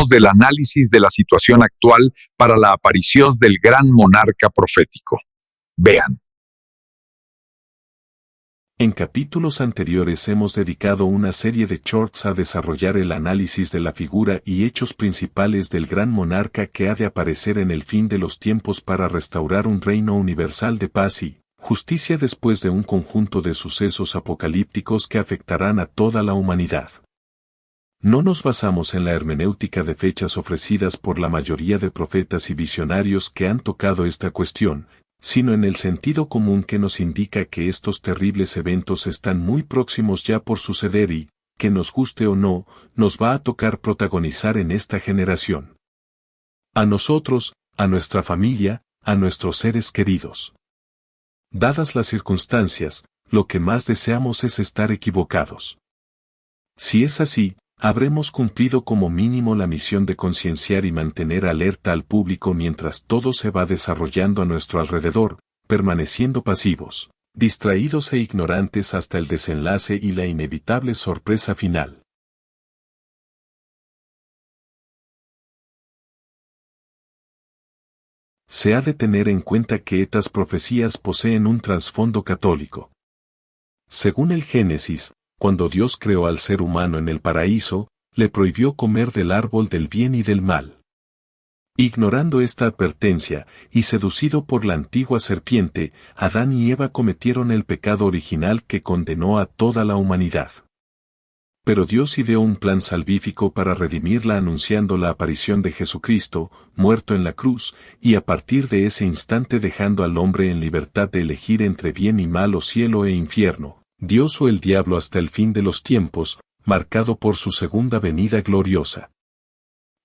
hablaremos del análisis de la situación actual para la aparición del gran monarca profético. Vean. En capítulos anteriores hemos dedicado una serie de shorts a desarrollar el análisis de la figura y hechos principales del gran monarca que ha de aparecer en el fin de los tiempos para restaurar un reino universal de paz y justicia después de un conjunto de sucesos apocalípticos que afectarán a toda la humanidad. No nos basamos en la hermenéutica de fechas ofrecidas por la mayoría de profetas y visionarios que han tocado esta cuestión, sino en el sentido común que nos indica que estos terribles eventos están muy próximos ya por suceder y, que nos guste o no, nos va a tocar protagonizar en esta generación. A nosotros, a nuestra familia, a nuestros seres queridos. Dadas las circunstancias, lo que más deseamos es estar equivocados. Si es así, habremos cumplido como mínimo la misión de concienciar y mantener alerta al público mientras todo se va desarrollando a nuestro alrededor, permaneciendo pasivos, distraídos e ignorantes hasta el desenlace y la inevitable sorpresa final. Se ha de tener en cuenta que estas profecías poseen un trasfondo católico. Según el Génesis, cuando Dios creó al ser humano en el paraíso, le prohibió comer del árbol del bien y del mal. Ignorando esta advertencia, y seducido por la antigua serpiente, Adán y Eva cometieron el pecado original que condenó a toda la humanidad. Pero Dios ideó un plan salvífico para redimirla anunciando la aparición de Jesucristo, muerto en la cruz, y a partir de ese instante dejando al hombre en libertad de elegir entre bien y mal o cielo e infierno, Dios o el diablo hasta el fin de los tiempos, marcado por su segunda venida gloriosa.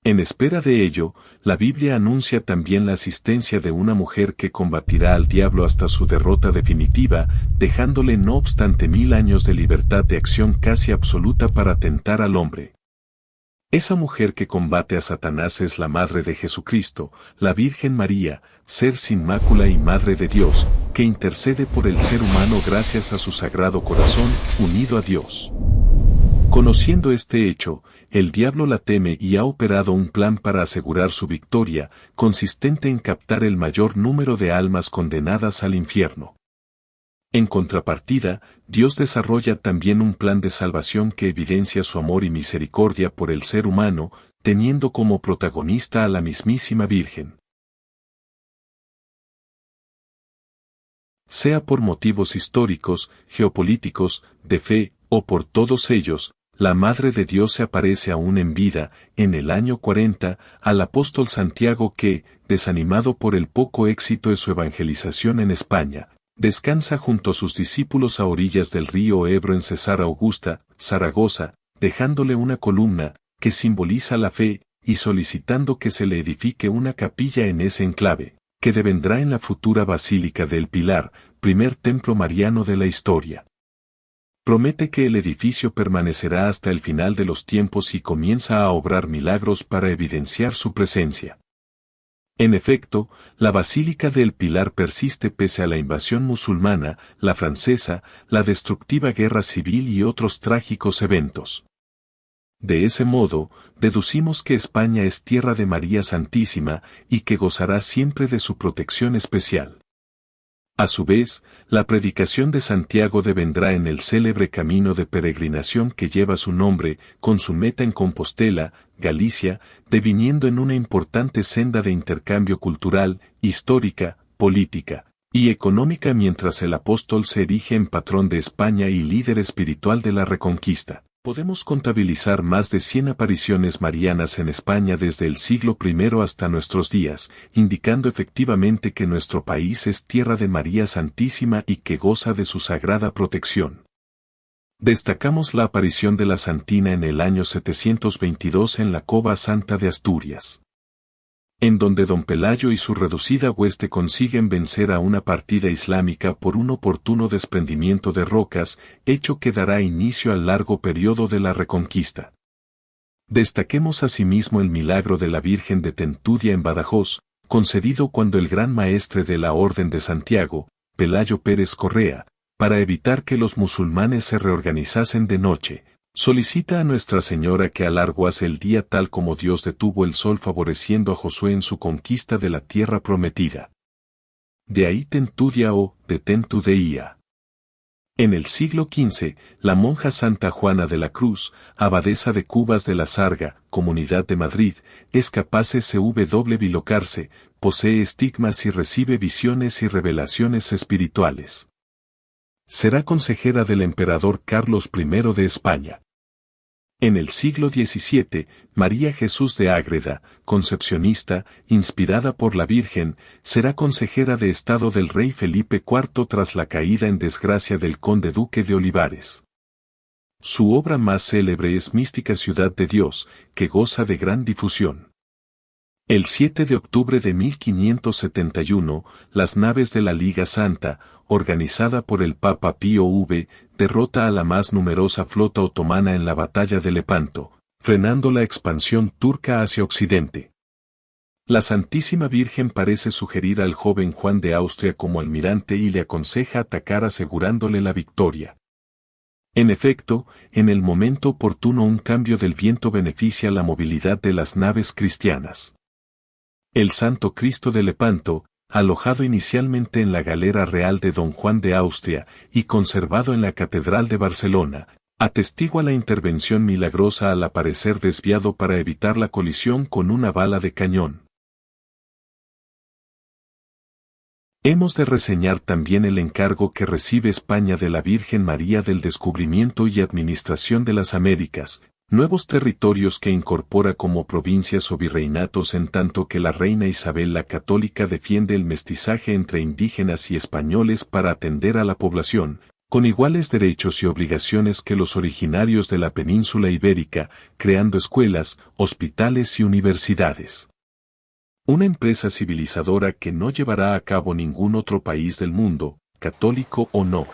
En espera de ello, la Biblia anuncia también la asistencia de una mujer que combatirá al diablo hasta su derrota definitiva, dejándole no obstante 1000 años de libertad de acción casi absoluta para tentar al hombre. Esa mujer que combate a Satanás es la Madre de Jesucristo, la Virgen María, ser sin mácula y Madre de Dios, que intercede por el ser humano gracias a su sagrado corazón, unido a Dios. Conociendo este hecho, el diablo la teme y ha operado un plan para asegurar su victoria, consistente en captar el mayor número de almas condenadas al infierno. En contrapartida, Dios desarrolla también un plan de salvación que evidencia su amor y misericordia por el ser humano, teniendo como protagonista a la mismísima Virgen. Sea por motivos históricos, geopolíticos, de fe, o por todos ellos, la Madre de Dios se aparece aún en vida, en el año 40, al apóstol Santiago que, desanimado por el poco éxito de su evangelización en España, descansa junto a sus discípulos a orillas del río Ebro en Cesarea Augusta, Zaragoza, dejándole una columna, que simboliza la fe, y solicitando que se le edifique una capilla en ese enclave, que devendrá en la futura Basílica del Pilar, primer templo mariano de la historia. Promete que el edificio permanecerá hasta el final de los tiempos y comienza a obrar milagros para evidenciar su presencia. En efecto, la Basílica del Pilar persiste pese a la invasión musulmana, la francesa, la destructiva guerra civil y otros trágicos eventos. De ese modo, deducimos que España es tierra de María Santísima y que gozará siempre de su protección especial. A su vez, la predicación de Santiago devendrá en el célebre camino de peregrinación que lleva su nombre, con su meta en Compostela, Galicia, deviniendo en una importante senda de intercambio cultural, histórica, política y económica mientras el apóstol se erige en patrón de España y líder espiritual de la Reconquista. Podemos contabilizar más de 100 apariciones marianas en España desde el siglo I hasta nuestros días, indicando efectivamente que nuestro país es tierra de María Santísima y que goza de su sagrada protección. Destacamos la aparición de la Santina en el año 722 en la Cova Santa de Asturias, en donde don Pelayo y su reducida hueste consiguen vencer a una partida islámica por un oportuno desprendimiento de rocas, hecho que dará inicio al largo periodo de la Reconquista. Destaquemos asimismo el milagro de la Virgen de Tentudia en Badajoz, concedido cuando el gran maestre de la Orden de Santiago, Pelayo Pérez Correa, para evitar que los musulmanes se reorganizasen de noche, Solicita a Nuestra Señora que alarguase el día tal como Dios detuvo el sol favoreciendo a Josué en su conquista de la tierra prometida. De ahí tentudia o detentudeía. En el siglo XV, la monja Santa Juana de la Cruz, abadesa de Cubas de la Sarga, Comunidad de Madrid, es capaz de bilocarse, posee estigmas y recibe visiones y revelaciones espirituales. Será consejera del emperador Carlos I de España. En el siglo XVII, María Jesús de Ágreda, concepcionista, inspirada por la Virgen, será consejera de Estado del rey Felipe IV tras la caída en desgracia del conde duque de Olivares. Su obra más célebre es Mística Ciudad de Dios, que goza de gran difusión. El 7 de octubre de 1571, las naves de la Liga Santa, organizada por el Papa Pío V, derrota a la más numerosa flota otomana en la batalla de Lepanto, frenando la expansión turca hacia Occidente. La Santísima Virgen parece sugerir al joven Juan de Austria como almirante y le aconseja atacar asegurándole la victoria. En efecto, en el momento oportuno un cambio del viento beneficia la movilidad de las naves cristianas. El Santo Cristo de Lepanto, alojado inicialmente en la galera real de Don Juan de Austria y conservado en la Catedral de Barcelona, atestigua la intervención milagrosa al aparecer desviado para evitar la colisión con una bala de cañón. Hemos de reseñar también el encargo que recibe España de la Virgen María del descubrimiento y administración de las Américas, nuevos territorios que incorpora como provincias o virreinatos en tanto que la reina Isabel la Católica defiende el mestizaje entre indígenas y españoles para atender a la población, con iguales derechos y obligaciones que los originarios de la península ibérica, creando escuelas, hospitales y universidades. Una empresa civilizadora que no llevará a cabo ningún otro país del mundo, católico o no.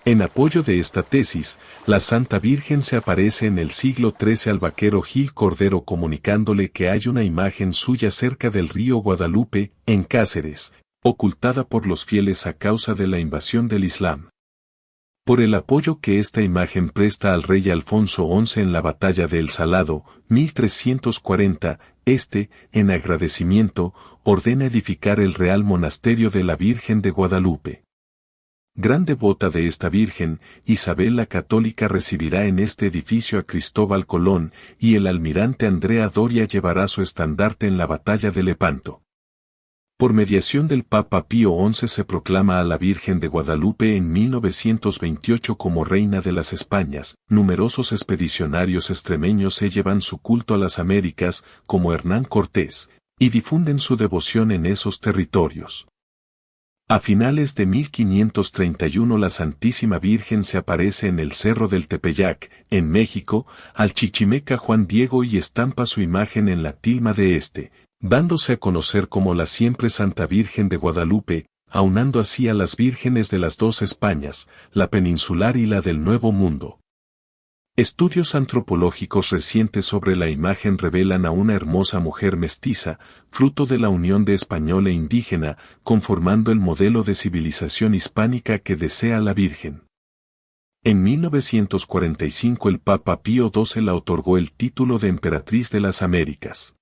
En apoyo de esta tesis, la Santa Virgen se aparece en el siglo XIII al vaquero Gil Cordero comunicándole que hay una imagen suya cerca del río Guadalupe, en Cáceres, ocultada por los fieles a causa de la invasión del Islam. Por el apoyo que esta imagen presta al rey Alfonso XI en la batalla de El Salado, 1340, en agradecimiento, ordena edificar el Real Monasterio de la Virgen de Guadalupe. Gran devota de esta Virgen, Isabel la Católica recibirá en este edificio a Cristóbal Colón, y el almirante Andrea Doria llevará su estandarte en la batalla de Lepanto. Por mediación del Papa Pío XI se proclama a la Virgen de Guadalupe en 1928 como Reina de las Españas. Numerosos expedicionarios extremeños se llevan su culto a las Américas, como Hernán Cortés, y difunden su devoción en esos territorios. A finales de 1531 la Santísima Virgen se aparece en el Cerro del Tepeyac, en México, al chichimeca Juan Diego y estampa su imagen en la tilma de este, dándose a conocer como la siempre Santa Virgen de Guadalupe, aunando así a las vírgenes de las dos Españas, la peninsular y la del Nuevo Mundo. Estudios antropológicos recientes sobre la imagen revelan a una hermosa mujer mestiza, fruto de la unión de español e indígena, conformando el modelo de civilización hispánica que desea la Virgen. En 1945 el Papa Pío XII la otorgó el título de Emperatriz de las Américas.